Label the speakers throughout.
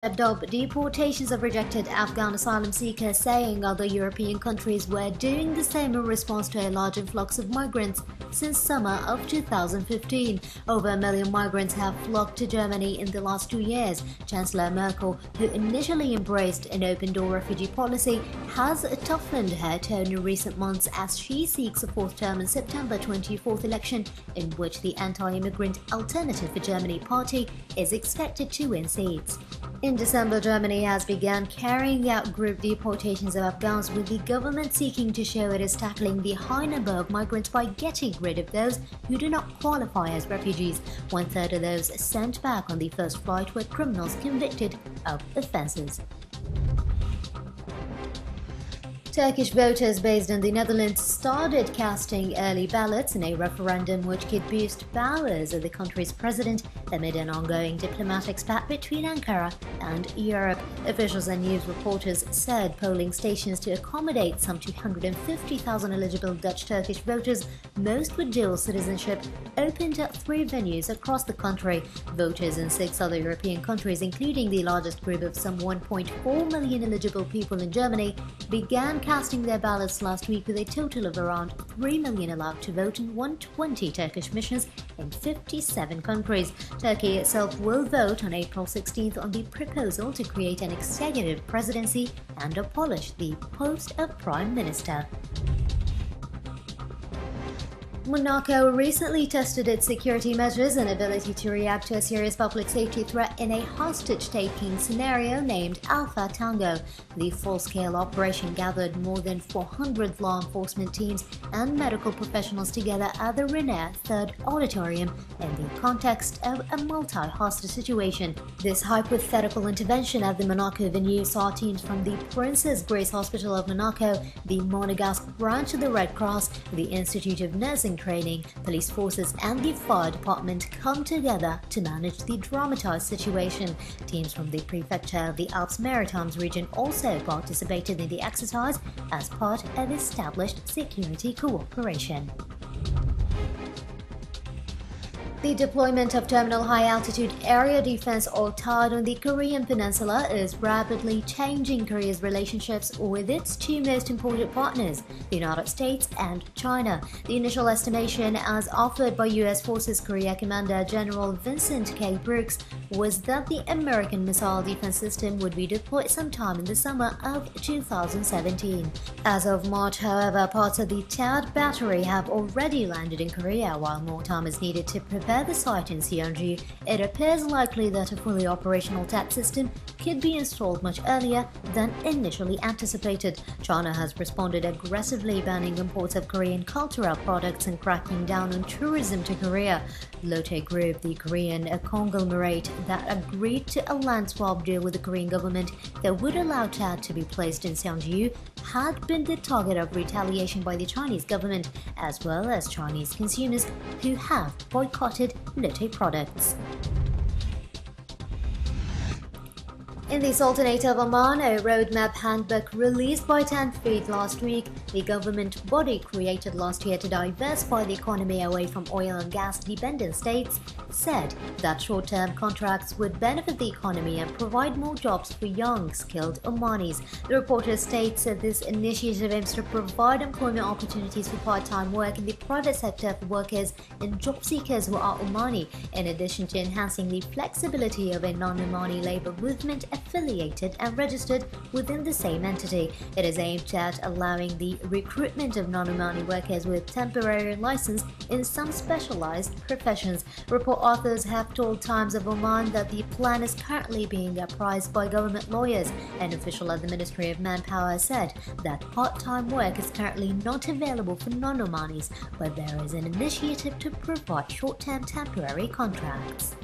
Speaker 1: Adopt deportations of rejected Afghan asylum seekers, saying other European countries were doing the same in response to a large influx of migrants since summer of 2015. Over a million migrants have flocked to Germany in the last 2 years. Chancellor Merkel, who initially embraced an open-door refugee policy, has toughened her tone in recent months as she seeks a fourth term in September 24th election, in which the anti-immigrant Alternative for Germany party is expected to win seats. In December, Germany has begun carrying out group deportations of Afghans, with the government seeking to show it is tackling the high number of migrants by getting rid of those who do not qualify as refugees. 1/3 of those sent back on the first flight were criminals convicted of offences. Turkish voters based in the Netherlands started casting early ballots in a referendum which could boost powers of the country's president amid an ongoing diplomatic spat between Ankara and Europe. Officials and news reporters said polling stations to accommodate some 250,000 eligible Dutch-Turkish voters, most with dual citizenship, opened at 3 venues across the country. Voters in 6 other European countries, including the largest group of some 1.4 million eligible people in Germany, began casting their ballots last week, with a total of around 3 million allowed to vote in 120 Turkish missions in 57 countries. Turkey itself will vote on April 16th on the proposal to create an executive presidency and abolish the post of prime minister. Monaco recently tested its security measures and ability to react to a serious public safety threat in a hostage-taking scenario named Alpha Tango. The full-scale operation gathered more than 400 law enforcement teams and medical professionals together at the renowned Third Auditorium in the context of a multi-hostage situation. This hypothetical intervention at the Monaco venue saw teams from the Princess Grace Hospital of Monaco, the Monegasque branch of the Red Cross, the Institute of Nursing Training, police forces and the fire department come together to manage the dramatized situation. Teams from the prefecture of the Alpes-Maritimes region also participated in the exercise as part of established security cooperation. The deployment of Terminal High Altitude Area Defense, or THAAD, on the Korean Peninsula is rapidly changing Korea's relationships with its 2 most important partners, the United States and China. The initial estimation, as offered by U.S. Forces Korea Commander General Vincent K. Brooks, was that the American missile defense system would be deployed sometime in the summer of 2017. As of March, however, parts of the THAAD battery have already landed in Korea. While more time is needed to prepare the site in Seongju, it appears likely that a fully operational THAAD system could be installed much earlier than initially anticipated. China has responded aggressively, banning imports of Korean cultural products and cracking down on tourism to Korea. Lotte Group, the Korean conglomerate that agreed to a land swap deal with the Korean government that would allow THAAD to be placed in Seongju, had been the target of retaliation by the Chinese government, as well as Chinese consumers who have boycotted Lotte products. In the Sultanate of Oman, a roadmap handbook released by 10th Fleet last week, the government body created last year to diversify the economy away from oil and gas-dependent states, said that short-term contracts would benefit the economy and provide more jobs for young, skilled Omanis. The reporter states that this initiative aims to provide employment opportunities for part-time work in the private sector for workers and job seekers who are Omani, in addition to enhancing the flexibility of a non-Omani labor movement affiliated and registered within the same entity. It is aimed at allowing the recruitment of non-Omani workers with temporary license in some specialized professions. Report authors have told Times of Oman that the plan is currently being appraised by government lawyers. An official at the Ministry of Manpower said that part-time work is currently not available for non-Omanis, but there is an initiative to provide short-term temporary contracts.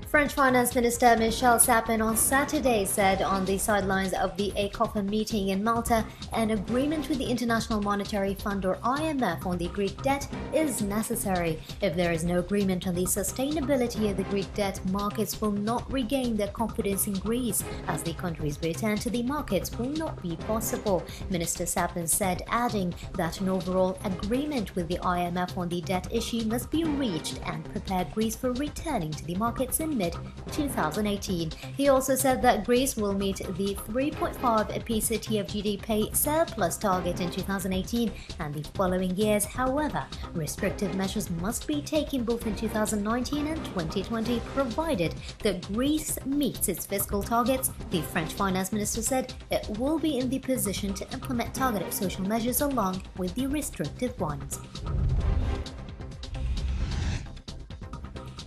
Speaker 1: French Finance Minister Michel Sapin on Saturday said on the sidelines of the ECOFIN meeting in Malta, an agreement with the International Monetary Fund or IMF on the Greek debt is necessary. If there is no agreement on the sustainability of the Greek debt, markets will not regain their confidence in Greece. As the country's return to the markets will not be possible, Minister Sapin said, adding that an overall agreement with the IMF on the debt issue must be reached and prepare Greece for returning to the markets in mid-2018. He also said that Greece will meet the 3.5 PCT of GDP surplus target in 2018 and the following years. However, restrictive measures must be taken both in 2019 and 2020, provided that Greece meets its fiscal targets. The French finance minister said it will be in the position to implement targeted social measures along with the restrictive ones.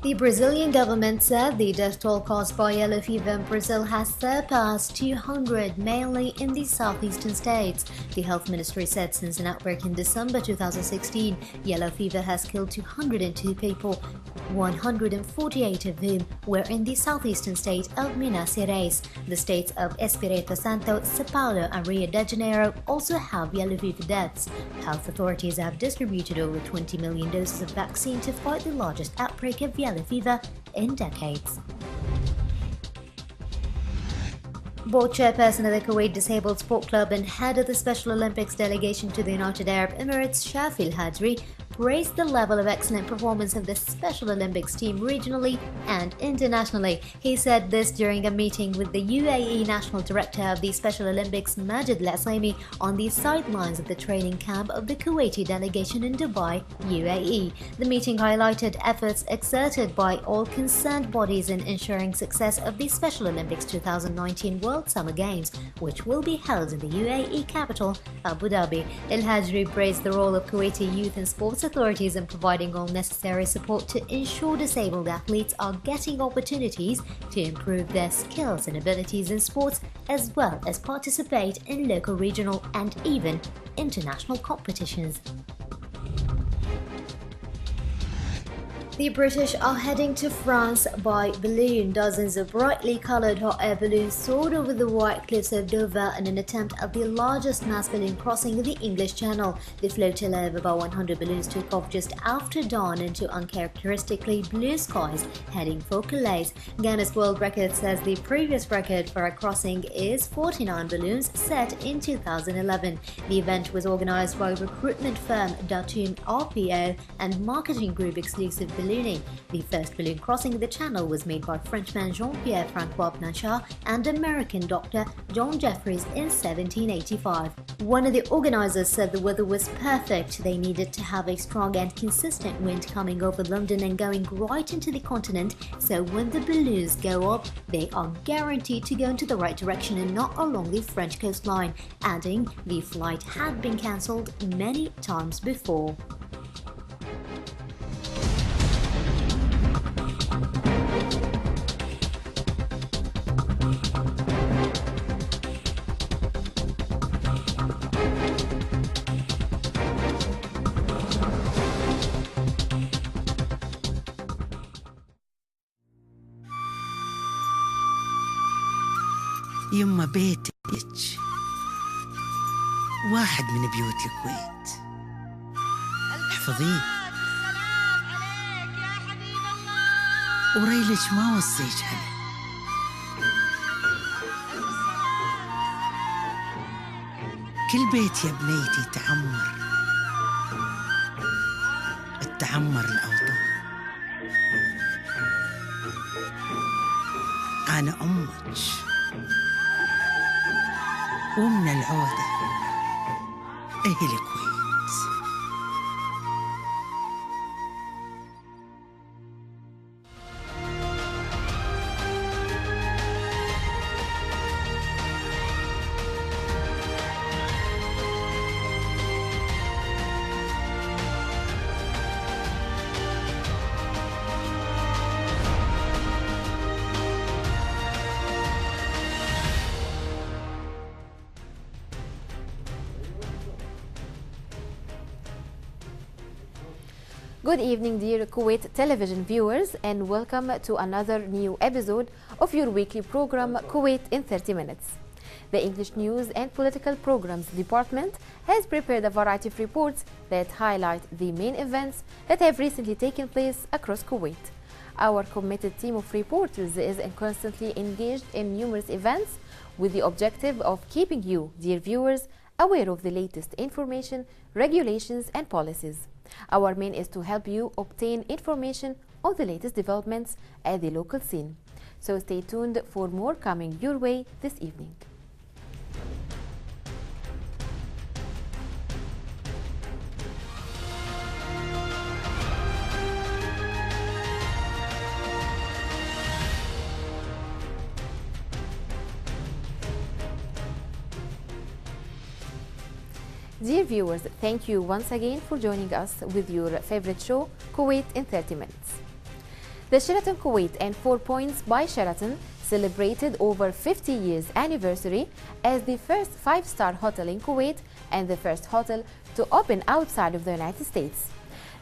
Speaker 1: The Brazilian government said the death toll caused by yellow fever in Brazil has surpassed 200, mainly in the southeastern states. The health ministry said since an outbreak in December 2016, yellow fever has killed 202 people, 148 of whom were in the southeastern state of Minas Gerais. The states of Espírito Santo, São Paulo and Rio de Janeiro also have yellow fever deaths. Health authorities have distributed over 20 million doses of vaccine to fight the largest outbreak of yellow fever in decades. Board chairperson of the Kuwait Disabled Sport Club and head of the Special Olympics delegation to the United Arab Emirates, Shafil Hadri, praised the level of excellent performance of the Special Olympics team regionally and internationally. He said this during a meeting with the UAE National Director of the Special Olympics, Majid Al-Asaimi, on the sidelines of the training camp of the Kuwaiti delegation in Dubai, UAE. The meeting highlighted efforts exerted by all concerned bodies in ensuring success of the Special Olympics 2019 World Summer Games, which will be held in the UAE capital, Abu Dhabi. Al-Hajri praised the role of Kuwaiti youth and sports authorities in providing all necessary support to ensure disabled athletes are getting opportunities to improve their skills and abilities in sports, as well as participate in local, regional and even international competitions. The British are heading to France by balloon. Dozens of brightly coloured hot air balloons soared over the white cliffs of Dover in an attempt at the largest mass balloon crossing of the English Channel. The flotilla of about 100 balloons took off just after dawn into uncharacteristically blue skies, heading for Calais. Guinness World Record says the previous record for a crossing is 49 balloons set in 2011. The event was organised by recruitment firm Datum RPO and marketing group Exclusive Ballooning. The first balloon crossing the channel was made by Frenchman Jean-Pierre Francois Blanchard and American doctor John Jeffries in 1785. One of the organisers said the weather was perfect. They needed to have a strong and consistent wind coming over London and going right into the continent, so when the balloons go up, they are guaranteed to go into the right direction and not along the French coastline, adding the flight had been cancelled many times before.
Speaker 2: يما بيتك واحد من بيوت الكويت، احفظيه وريلك ما وصيك عليه. كل بيت يا بنيتي تعمر الأوطان. أنا أمك ومن العودة أهل الكويت.
Speaker 3: Good evening, dear Kuwait television viewers, and welcome to another new episode of your weekly program, Kuwait in 30 Minutes. The English News and Political Programs Department has prepared a variety of reports that highlight the main events that have recently taken place across Kuwait. Our committed team of reporters is constantly engaged in numerous events with the objective of keeping you, dear viewers, aware of the latest information, regulations, and policies. Our main is to help you obtain information on the latest developments at the local scene. So stay tuned for more coming your way this evening. Dear viewers, thank you once again for joining us with your favorite show, Kuwait in 30 Minutes. The Sheraton Kuwait and 4 Points by Sheraton celebrated over 50 years anniversary as the first 5-star hotel in Kuwait and the first hotel to open outside of the United States.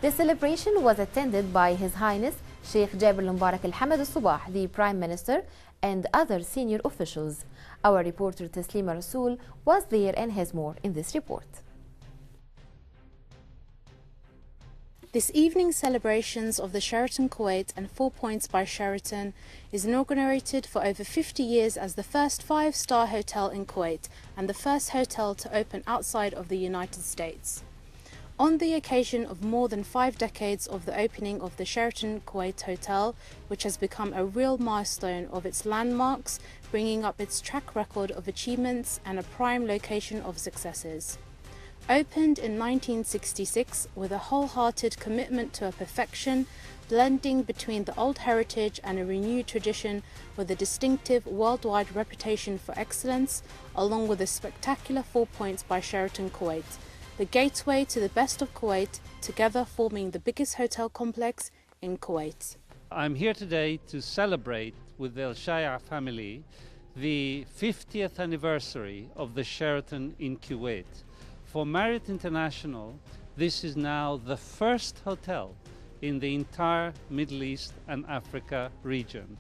Speaker 3: The celebration was attended by His Highness Sheikh Jabir al-Mubarak al-Hamad al-Subah, the Prime Minister, and other senior officials. Our reporter Taslima Rasool was there and has more in this report.
Speaker 4: This evening's celebrations of the Sheraton Kuwait and 4 Points by Sheraton is inaugurated for over 50 years as the first 5-star hotel in Kuwait and the first hotel to open outside of the United States. On the occasion of more than 5 decades of the opening of the Sheraton Kuwait Hotel, which has become a real milestone of its landmarks, bringing up its track record of achievements and a prime location of successes. Opened in 1966 with a wholehearted commitment to a perfection, blending between the old heritage and a renewed tradition with a distinctive worldwide reputation for excellence, along with the spectacular 4 Points by Sheraton Kuwait, the gateway to the best of Kuwait, together forming the biggest hotel complex in Kuwait.
Speaker 5: I'm here today to celebrate with the Al Shaya family the 50th anniversary of the Sheraton in Kuwait. For Marriott International, this is now the first hotel in the entire Middle East and Africa region.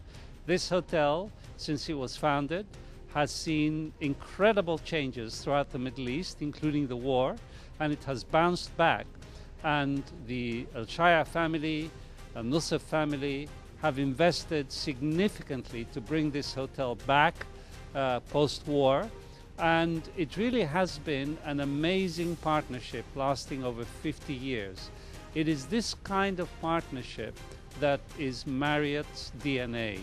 Speaker 5: This hotel, since it was founded, has seen incredible changes throughout the Middle East, including the war, and it has bounced back. And the Al Shaya family, Al Nusuf family, have invested significantly to bring this hotel back post-war. And it really has been an amazing partnership lasting over 50 years. It is this kind of partnership that is Marriott's DNA.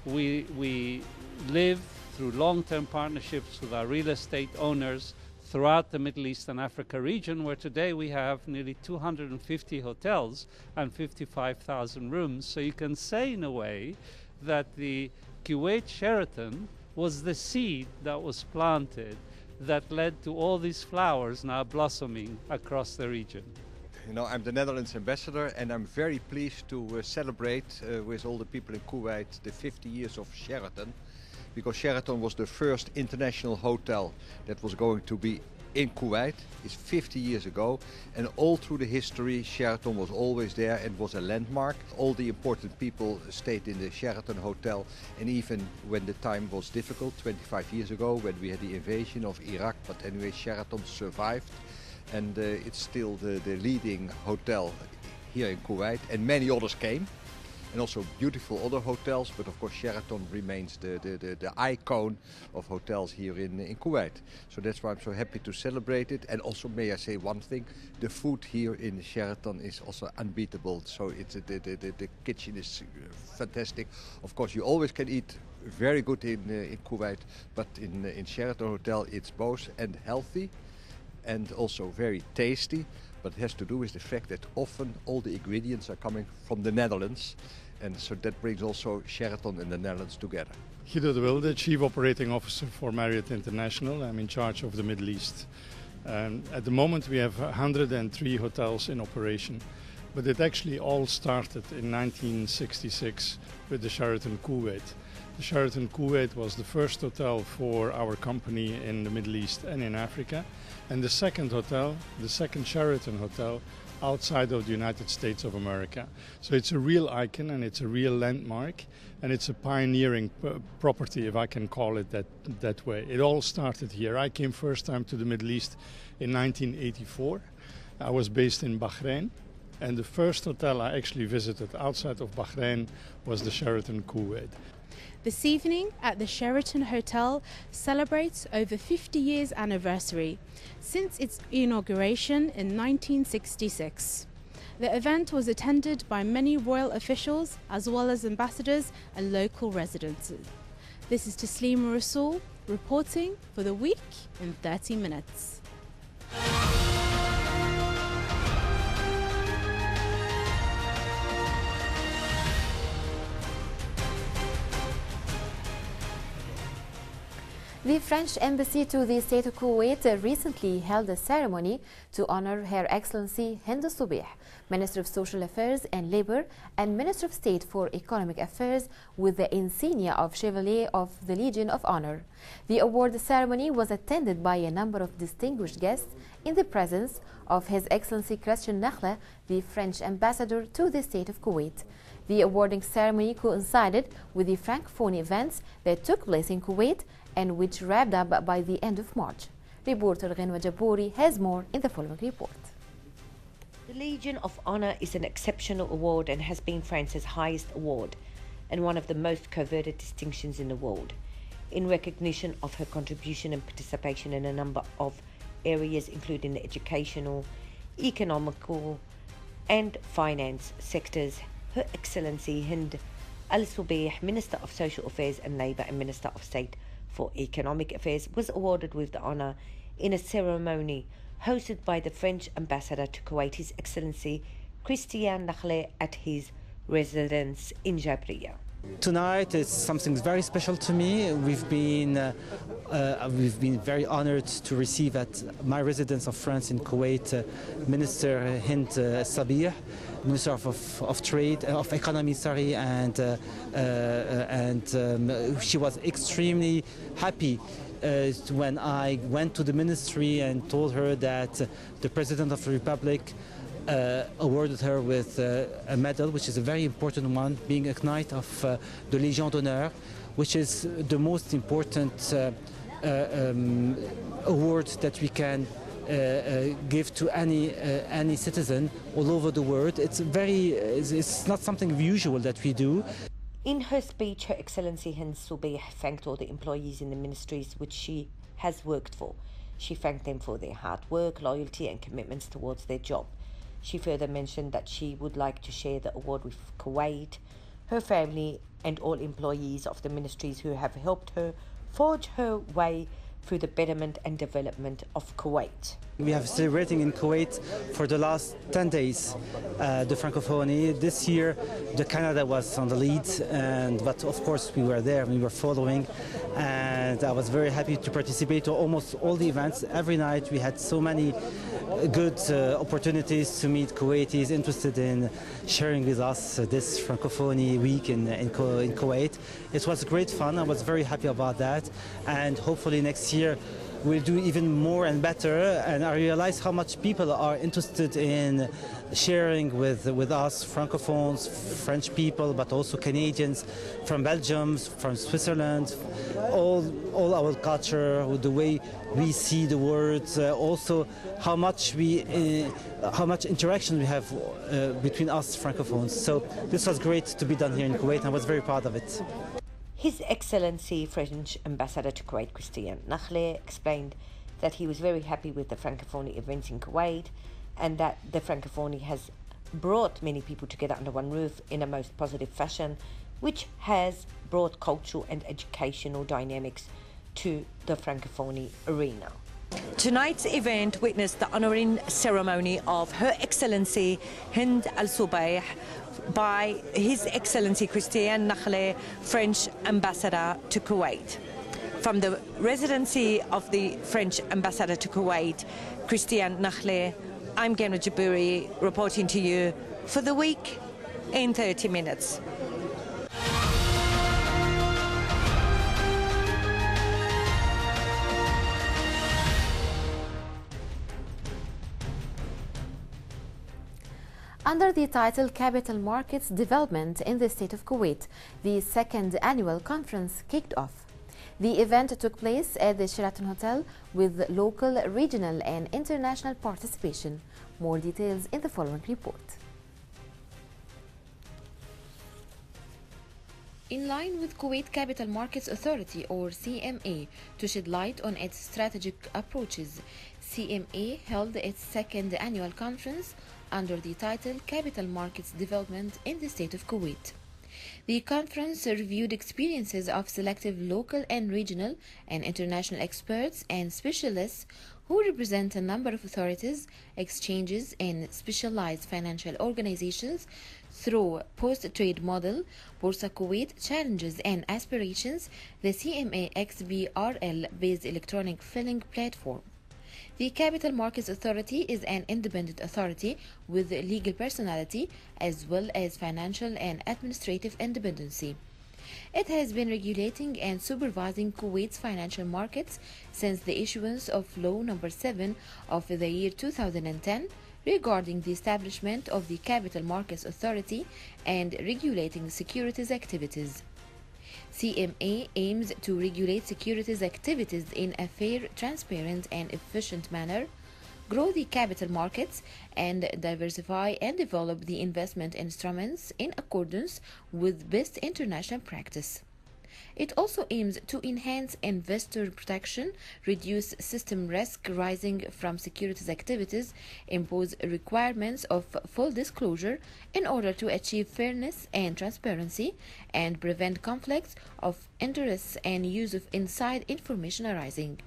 Speaker 5: We live through long-term partnerships with our real estate owners throughout the Middle East and Africa region, where today we have nearly 250 hotels and 55,000 rooms. So you can say in a way that the Kuwait Sheraton was the seed that was planted that led to all these flowers now blossoming across the region.
Speaker 6: You know, I'm the Netherlands ambassador and I'm very pleased to celebrate with all the people in Kuwait the 50 years of Sheraton, because Sheraton was the first international hotel that was going to be in Kuwait. It's 50 years ago, and all through the history Sheraton was always there and was a landmark. All the important people stayed in the Sheraton Hotel, and even when the time was difficult 25 years ago when we had the invasion of Iraq, but anyway Sheraton survived, and it's still the leading hotel here in Kuwait, and many others came. And also beautiful other hotels, but of course Sheraton remains the icon of hotels here in Kuwait. So that's why I'm so happy to celebrate it. And also, may I say one thing, the food here in Sheraton is also unbeatable. So it's the kitchen is fantastic. Of course you always can eat very good in Kuwait, but in Sheraton Hotel it's both and healthy and also very tasty. But it has to do with the fact that often all the ingredients are coming from the Netherlands, and so that brings also Sheraton and the Netherlands together.
Speaker 7: Guido de Wilde, Chief Operating Officer for Marriott International. I'm in charge of the Middle East. At the moment we have 103 hotels in operation, but it actually all started in 1966 with the Sheraton Kuwait. The Sheraton Kuwait was the first hotel for our company in the Middle East and in Africa. And the second hotel, the second Sheraton Hotel, outside of the United States of America. So it's a real icon and it's a real landmark, and it's a pioneering property, if I can call it that way. It all started here. I came first time to the Middle East in 1984. I was based in Bahrain, and the first hotel I actually visited outside of Bahrain was the Sheraton Kuwait.
Speaker 4: This evening at the Sheraton Hotel celebrates over 50 years anniversary since its inauguration in 1966. The event was attended by many royal officials as well as ambassadors and local residents. This is Taslima Rasool reporting for The Week in 30 Minutes.
Speaker 3: The French Embassy to the State of Kuwait recently held a ceremony to honor Her Excellency Hind Subih, Minister of Social Affairs and Labour and Minister of State for Economic Affairs, with the insignia of Chevalier of the Legion of Honor. The award ceremony was attended by a number of distinguished guests in the presence of His Excellency Christian Nakhle, the French Ambassador to the State of Kuwait. The awarding ceremony coincided with the Francophone events that took place in Kuwait and which wrapped up by the end of March. Reporter Ghenwa Jabouri has more in the following report.
Speaker 8: The Legion of Honor is an exceptional award and has been France's highest award and one of the most coveted distinctions in the world, in recognition of her contribution and participation in a number of areas including the educational, economical and finance sectors. Her Excellency Hind Al-Subih, Minister of Social Affairs and Labour and Minister of State for Economic Affairs, was awarded with the honour in a ceremony hosted by the French Ambassador to Kuwait, His Excellency Christian Nakhle, at his residence in Jabriya.
Speaker 9: Tonight is something very special to me. We've been very honored to receive at my residence of France in Kuwait Minister Hind Sabih, Minister of Trade, of Economy, sorry, and she was extremely happy when I went to the ministry and told her that the President of the Republic awarded her with a medal, which is a very important one, being a Knight of the Légion d'honneur, which is the most important award that we can give to any citizen all over the world. It's not something usual that we do.
Speaker 8: In her speech, Her Excellency Hind Subih thanked all the employees in the ministries which she has worked for. She thanked them for their hard work, loyalty and commitments towards their job. She further mentioned that she would like to share the award with Kuwait, her family and all employees of the ministries who have helped her forge her way through the betterment and development of Kuwait.
Speaker 9: We have celebrating in Kuwait for the last 10 days the Francophonie. This year the Canada was on the lead, but of course we were there, we were following, and I was very happy to participate to almost all the events. Every night we had so many good opportunities to meet Kuwaitis interested in sharing with us this Francophonie week in Kuwait. It was great fun. I was very happy about that, and hopefully next year we'll do even more and better. And I realize how much people are interested in sharing with us, Francophones, French people, but also Canadians, from Belgium, from Switzerland, all our culture, the way we see the world, also how much interaction we have between us Francophones. So this was great to be done here in Kuwait, and I was very proud of it.
Speaker 8: His Excellency French Ambassador to Kuwait Christian Nakhle explained that he was very happy with the Francophonie events in Kuwait and that the Francophonie has brought many people together under one roof in a most positive fashion, which has brought cultural and educational dynamics to the Francophonie arena. Tonight's event witnessed the honouring ceremony of Her Excellency Hind Al-Subih by His Excellency Christian Nakhle, French Ambassador to Kuwait. From the residency of the French Ambassador to Kuwait, Christian Nakhle, I'm Ghenwa Jabouri reporting to you for The Week in 30 Minutes.
Speaker 3: Under the title Capital Markets Development in the State of Kuwait, the second annual conference kicked off. The event took place at the Sheraton Hotel with local, regional and international participation. More details in the following report. In line with Kuwait Capital Markets Authority or CMA to shed light on its strategic approaches, CMA held its second annual conference under the title Capital Markets Development in the State of Kuwait. The conference reviewed experiences of selective local and regional and international experts and specialists who represent a number of authorities, exchanges, and specialized financial organizations through post-trade model, Borsa Kuwait Challenges and Aspirations, the CMA XBRL-based electronic filing platform. The Capital Markets Authority is an independent authority with legal personality as well as financial and administrative independency. It has been regulating and supervising Kuwait's financial markets since the issuance of Law No. 7 of the year 2010 regarding the establishment of the Capital Markets Authority and regulating securities activities. CMA aims to regulate securities activities in a fair, transparent and efficient manner, grow the capital markets, and diversify and develop the investment instruments in accordance with best international practice. It also aims to enhance investor protection, reduce system risk rising from securities activities, impose requirements of full disclosure in order to achieve fairness and transparency, and prevent conflicts of interests and use of inside information arising.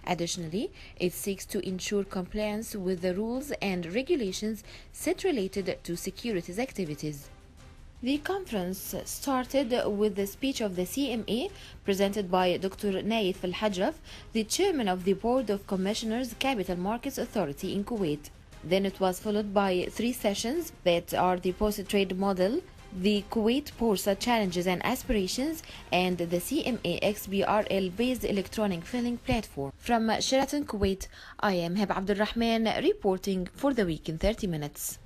Speaker 3: Additionally, it seeks to ensure compliance with the rules and regulations set related to securities activities. The conference started with the speech of the CMA presented by Dr. Naif Al-Hajraf, the chairman of the Board of Commissioners Capital Markets Authority in Kuwait. Then it was followed by 3 sessions that are the post-trade model, the Kuwait Borsa Challenges and Aspirations, and the CMA XBRL-based electronic filing platform. From Sheraton, Kuwait, I am Hab Abdul Rahman reporting for the week in 30 minutes.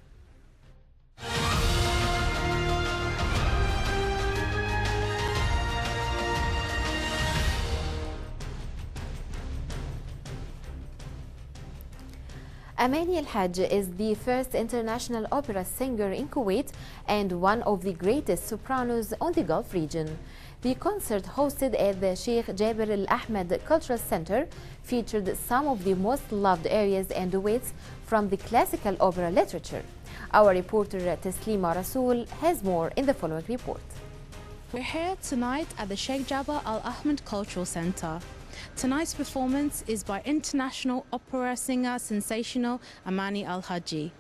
Speaker 3: Amani Al-Hajj is the first international opera singer in Kuwait and one of the greatest sopranos on the Gulf region. The concert hosted at the Sheikh Jaber Al-Ahmed Cultural Center featured some of the most loved arias and duets from the classical opera literature. Our reporter Taslima Rasool has more in the following report.
Speaker 4: We're here tonight at the Sheikh Jaber Al-Ahmed Cultural Center. Tonight's performance is by international opera singer sensational Amani Al-Hajji.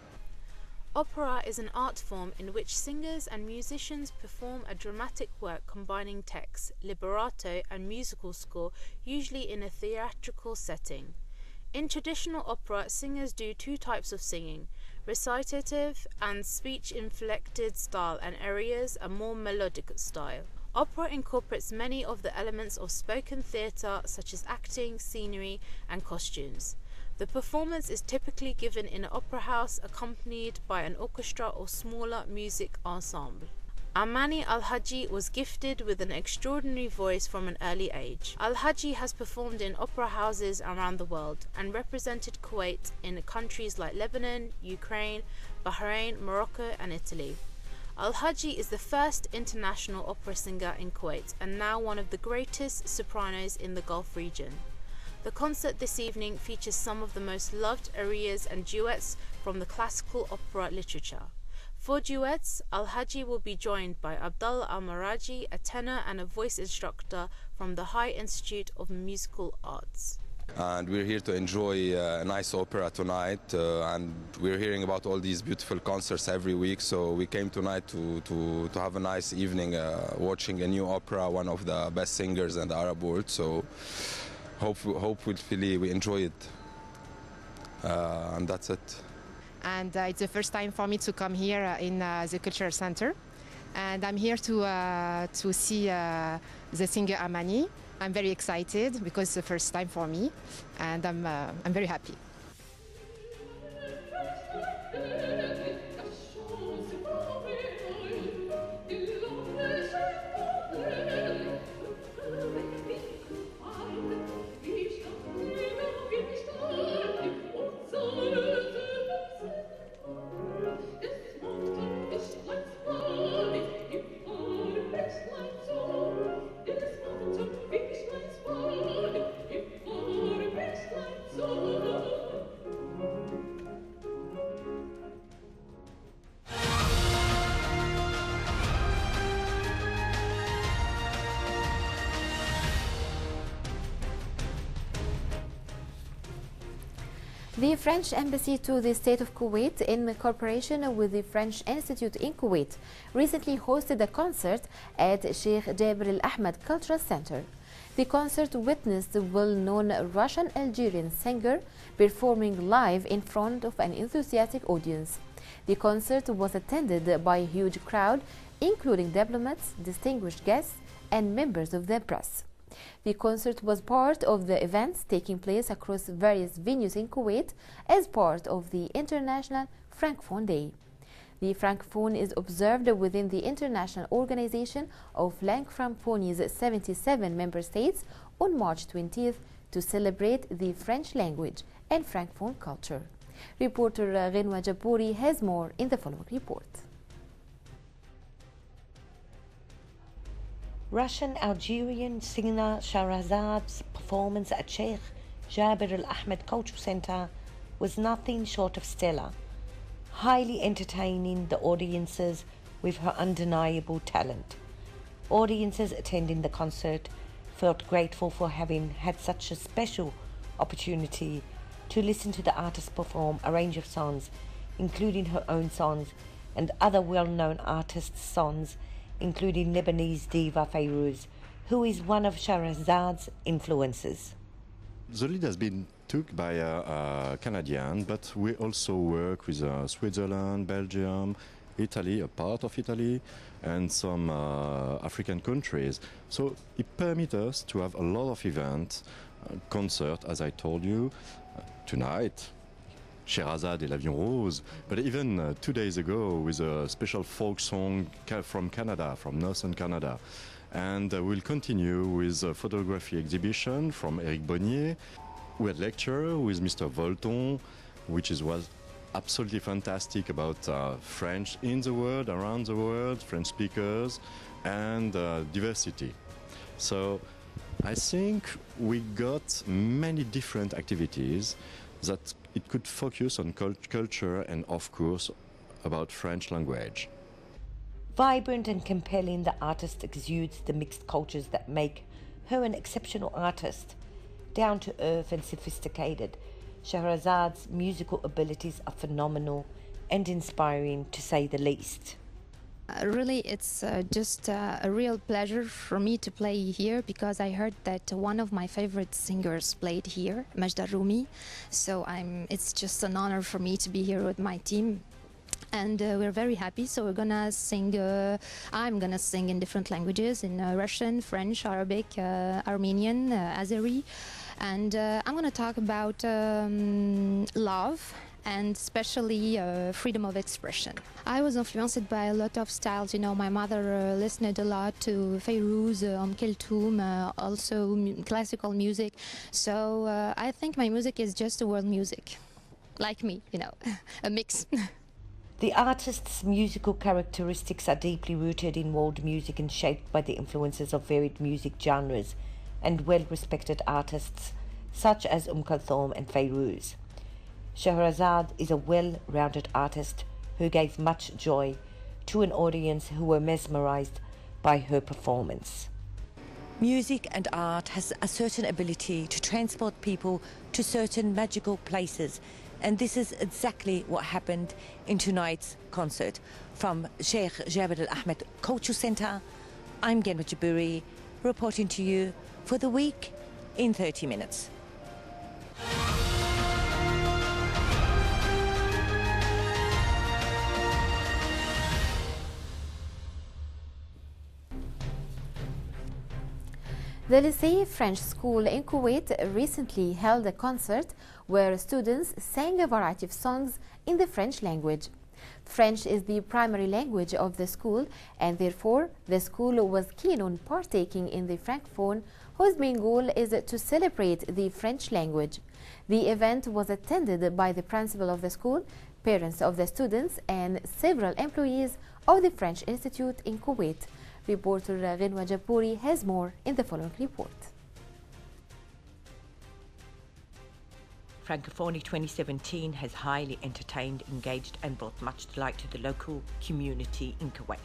Speaker 4: Opera is an art form in which singers and musicians perform a dramatic work combining text, libretto and musical score, usually in a theatrical setting. In traditional opera, singers do 2 types of singing, recitative and speech-inflected style, and arias, a more melodic style. Opera incorporates many of the elements of spoken theatre, such as acting, scenery, and costumes. The performance is typically given in an opera house, accompanied by an orchestra or smaller music ensemble. Amani Al-Hajji was gifted with an extraordinary voice from an early age. Al-Hajji has performed in opera houses around the world and represented Kuwait in countries like Lebanon, Ukraine, Bahrain, Morocco, and Italy. Al-Hajji is the first international opera singer in Kuwait and now one of the greatest sopranos in the Gulf region. The concert this evening features some of the most loved arias and duets from the classical opera literature. For duets, Al-Hajji will be joined by Abdullah Al-Maraji, a tenor and a voice instructor from the High Institute of Musical Arts.
Speaker 10: And we're here to enjoy a nice opera tonight, and we're hearing about all these beautiful concerts every week, so we came tonight to have a nice evening watching a new opera, one of the best singers in the Arab world, so hopefully we enjoy it, and that's it.
Speaker 11: And it's the first time for me to come here in the Cultural Center, and I'm here to see the singer Amani. I'm very excited because it's the first time for me, and I'm very happy.
Speaker 3: The French Embassy to the State of Kuwait, in cooperation with the French Institute in Kuwait, recently hosted a concert at Sheikh Jabir Al Ahmed Cultural Center. The concert witnessed the well-known Russian-Algerian singer performing live in front of an enthusiastic audience. The concert was attended by a huge crowd, including diplomats, distinguished guests, and members of the press. The concert was part of the events taking place across various venues in Kuwait as part of the International Francophone Day. The Francophone is observed within the International Organization of Langue Francophonie's 77 member states on March 20th to celebrate the French language and Francophone culture. Reporter Ghenwa Jabouri has more in the following report.
Speaker 8: Russian-Algerian singer Shahrazad's performance at Sheikh Jabir Al Ahmed Cultural Center was nothing short of stellar, highly entertaining the audiences with her undeniable talent. Audiences attending the concert felt grateful for having had such a special opportunity to listen to the artist perform a range of songs, including her own songs and other well-known artists' songs, including Lebanese diva Fayrouz, who is one of Shahrazad's influences.
Speaker 12: The lead has been took by a Canadian, but we also work with Switzerland, Belgium, Italy, a part of Italy, and some African countries. So it permits us to have a lot of events, concert, as I told you, tonight, Sherazade et l'Avion Rose, but even 2 days ago with a special folk song from Canada, from Northern Canada. And we'll continue with a photography exhibition from Eric Bonnier. We had lecture with Mr. Volton, which was absolutely fantastic about French in the world, around the world, French speakers, and diversity. So I think we got many different activities that it could focus on culture and, of course, about French language.
Speaker 8: Vibrant and compelling, the artist exudes the mixed cultures that make her an exceptional artist. Down to earth and sophisticated, Shahrazad's musical abilities are phenomenal and inspiring, to say the least.
Speaker 13: Really, it's just a real pleasure for me to play here, because I heard that one of my favorite singers played here, Majda Rumi. So it's just an honor for me to be here with my team. And we're very happy, so we're gonna sing, I'm gonna sing in different languages, in Russian, French, Arabic, Armenian, Azeri. And I'm gonna talk about love, and especially freedom of expression. I was influenced by a lot of styles. You know, my mother listened a lot to Fayrouz, Kulthum, also classical music. So I think my music is just world music, like me, you know, a mix.
Speaker 8: The artist's musical characteristics are deeply rooted in world music and shaped by the influences of varied music genres and well-respected artists such as Kulthum and Fayrouz. Shahrazad is a well-rounded artist who gave much joy to an audience who were mesmerized by her performance.
Speaker 14: Music and art has a certain ability to transport people to certain magical places, and this is exactly what happened in tonight's concert. From Sheikh Jabir Al Ahmed Cultural Center, I'm Ghenwa Jabouri, reporting to you for the week in 30 minutes.
Speaker 3: The Lycée French School in Kuwait recently held a concert where students sang a variety of songs in the French language. French is the primary language of the school, and therefore the school was keen on partaking in the Francophone, whose main goal is to celebrate the French language. The event was attended by the principal of the school, parents of the students, and several employees of the French Institute in Kuwait. Reporter Ghenwa Jabouri has more in the following report.
Speaker 8: Francophonie 2017 has highly entertained, engaged and brought much delight to the local community in Kuwait.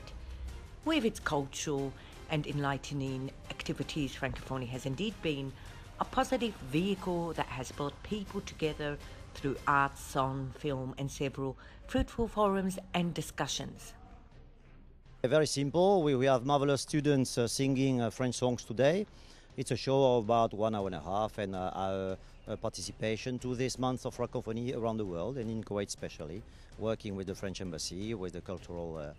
Speaker 8: With its cultural and enlightening activities, Francophonie has indeed been a positive vehicle that has brought people together through art, song, film, and several fruitful forums and discussions.
Speaker 15: Very simple. We have marvelous students singing French songs today. It's a show of about 1 hour and a half, and our participation to this month of Francophonie around the world, and in Kuwait especially, working with the French Embassy, with the cultural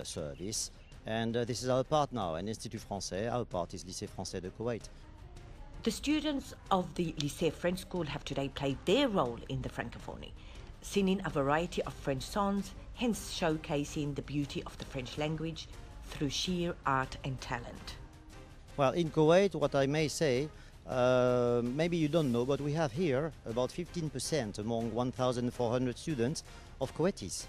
Speaker 15: service. And this is our part now, and Institut Français. Our part is Lycée Français de Kuwait.
Speaker 8: The students of the Lycée French School have today played their role in the Francophonie, singing a variety of French songs, hence showcasing the beauty of the French language through sheer art and talent.
Speaker 15: Well, in Kuwait, what I may say, maybe you don't know, but we have here about 15% among 1,400 students of Kuwaitis.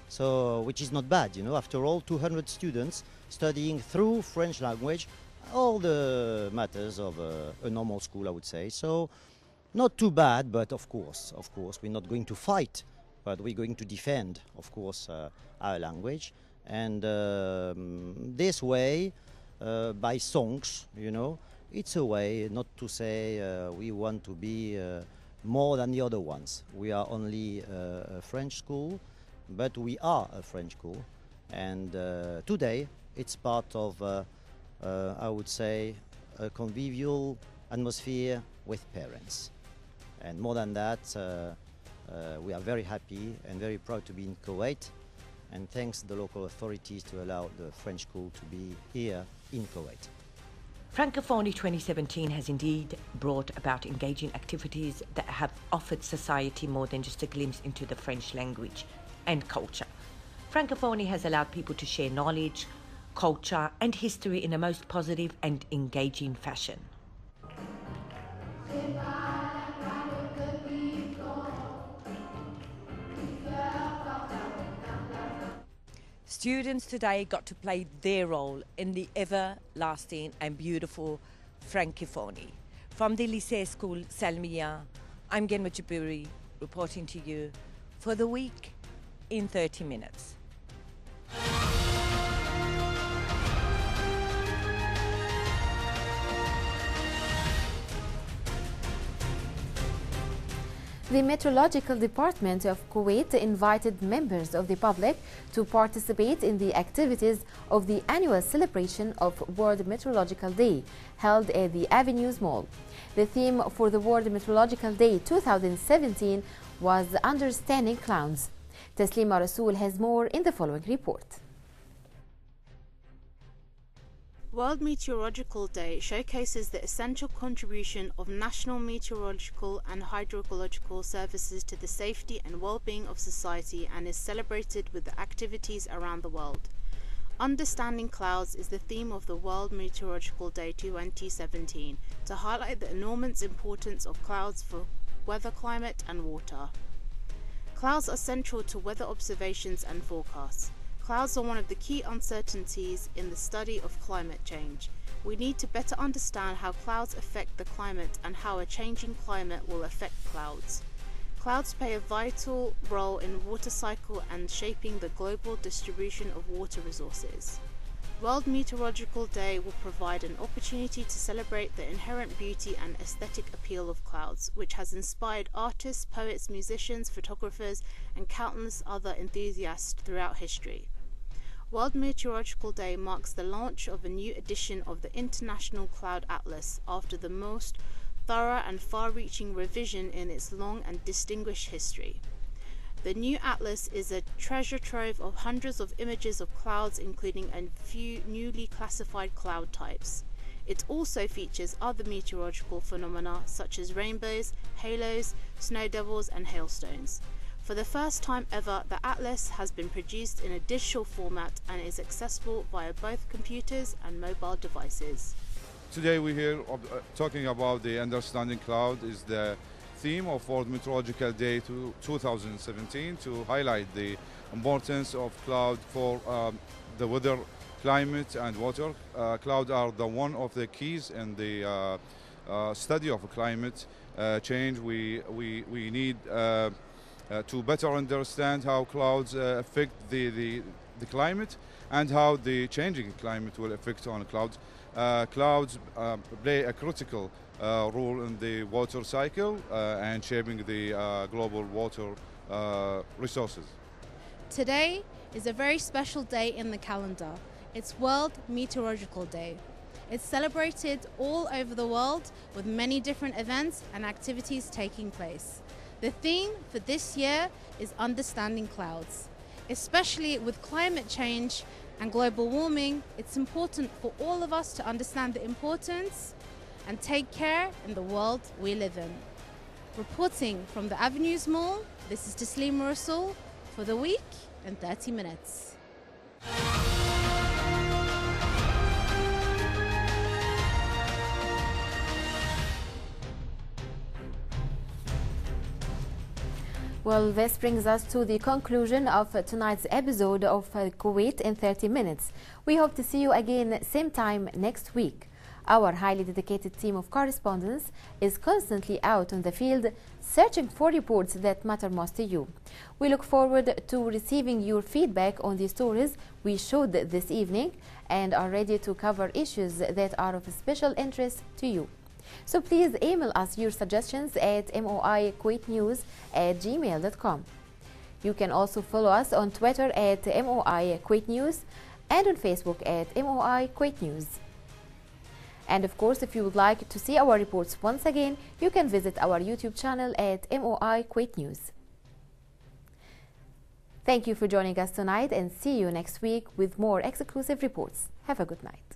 Speaker 15: So, which is not bad, you know, after all, 200 students studying through French language all the matters of a normal school, I would say. So, not too bad, but of course, we're not going to fight, but we're going to defend, of course, our language. And this way, by songs, you know, it's a way not to say we want to be more than the other ones. We are only a French school, but we are a French school. And today, it's part of, I would say, a convivial atmosphere with parents. And more than that, we are very happy and very proud to be in Kuwait, and thanks to the local authorities to allow the French school to be here in Kuwait.
Speaker 8: Francophonie 2017 has indeed brought about engaging activities that have offered society more than just a glimpse into the French language and culture. Francophonie has allowed people to share knowledge, culture and history in a most positive and engaging fashion.
Speaker 14: Students today got to play their role in the everlasting and beautiful Francophonie. From the Lycée School Salmiya, I'm Genma Jaburi reporting to you for the week in 30 minutes.
Speaker 3: The Meteorological Department of Kuwait invited members of the public to participate in the activities of the annual celebration of World Meteorological Day, held at the Avenues Mall. The theme for the World Meteorological Day 2017 was Understanding Clouds. Taslima Rasool has more in the following report.
Speaker 4: World Meteorological Day showcases the essential contribution of national meteorological and hydrological services to the safety and well-being of society, and is celebrated with the activities around the world. Understanding Clouds is the theme of the World Meteorological Day 2017, to highlight the enormous importance of clouds for weather, climate and water. Clouds are central to weather observations and forecasts. Clouds are one of the key uncertainties in the study of climate change. We need to better understand how clouds affect the climate and how a changing climate will affect clouds. Clouds play a vital role in water cycle and shaping the global distribution of water resources. World Meteorological Day will provide an opportunity to celebrate the inherent beauty and aesthetic appeal of clouds, which has inspired artists, poets, musicians, photographers, and countless other enthusiasts throughout history. World Meteorological Day marks the launch of a new edition of the International Cloud Atlas after the most thorough and far-reaching revision in its long and distinguished history. The new atlas is a treasure trove of hundreds of images of clouds, including a few newly classified cloud types. It also features other meteorological phenomena such as rainbows, halos, snow devils and hailstones. For the first time ever, the atlas has been produced in a digital format and is accessible via both computers and mobile devices.
Speaker 16: Today we're here talking about the Understanding Cloud is the theme of World Meteorological Day 2017 to highlight the importance of cloud for the weather, climate and water. Cloud are one of the keys in the study of climate change. We need to better understand how clouds affect the climate and how the changing climate will affect on clouds. Clouds play a critical role in the water cycle and shaping the global water resources.
Speaker 4: Today is a very special day in the calendar. It's World Meteorological Day. It's celebrated all over the world with many different events and activities taking place. The theme for this year is Understanding Clouds. Especially with climate change and global warming, it's important for all of us to understand the importance and take care in the world we live in. Reporting from the Avenues Mall, this is Taslima Rasul for the week in 30 minutes.
Speaker 3: Well, this brings us to the conclusion of tonight's episode of Kuwait in 30 minutes. We hope to see you again same time next week. Our highly dedicated team of correspondents is constantly out on the field searching for reports that matter most to you. We look forward to receiving your feedback on the stories we showed this evening and are ready to cover issues that are of special interest to you. So please email us your suggestions at moikuwaitnews@gmail.com. You can also follow us on Twitter at moikuwaitnews and on Facebook at moikuwaitnews. And of course, if you would like to see our reports once again, you can visit our YouTube channel at moikuwaitnews. Thank you for joining us tonight and see you next week with more exclusive reports. Have a good night.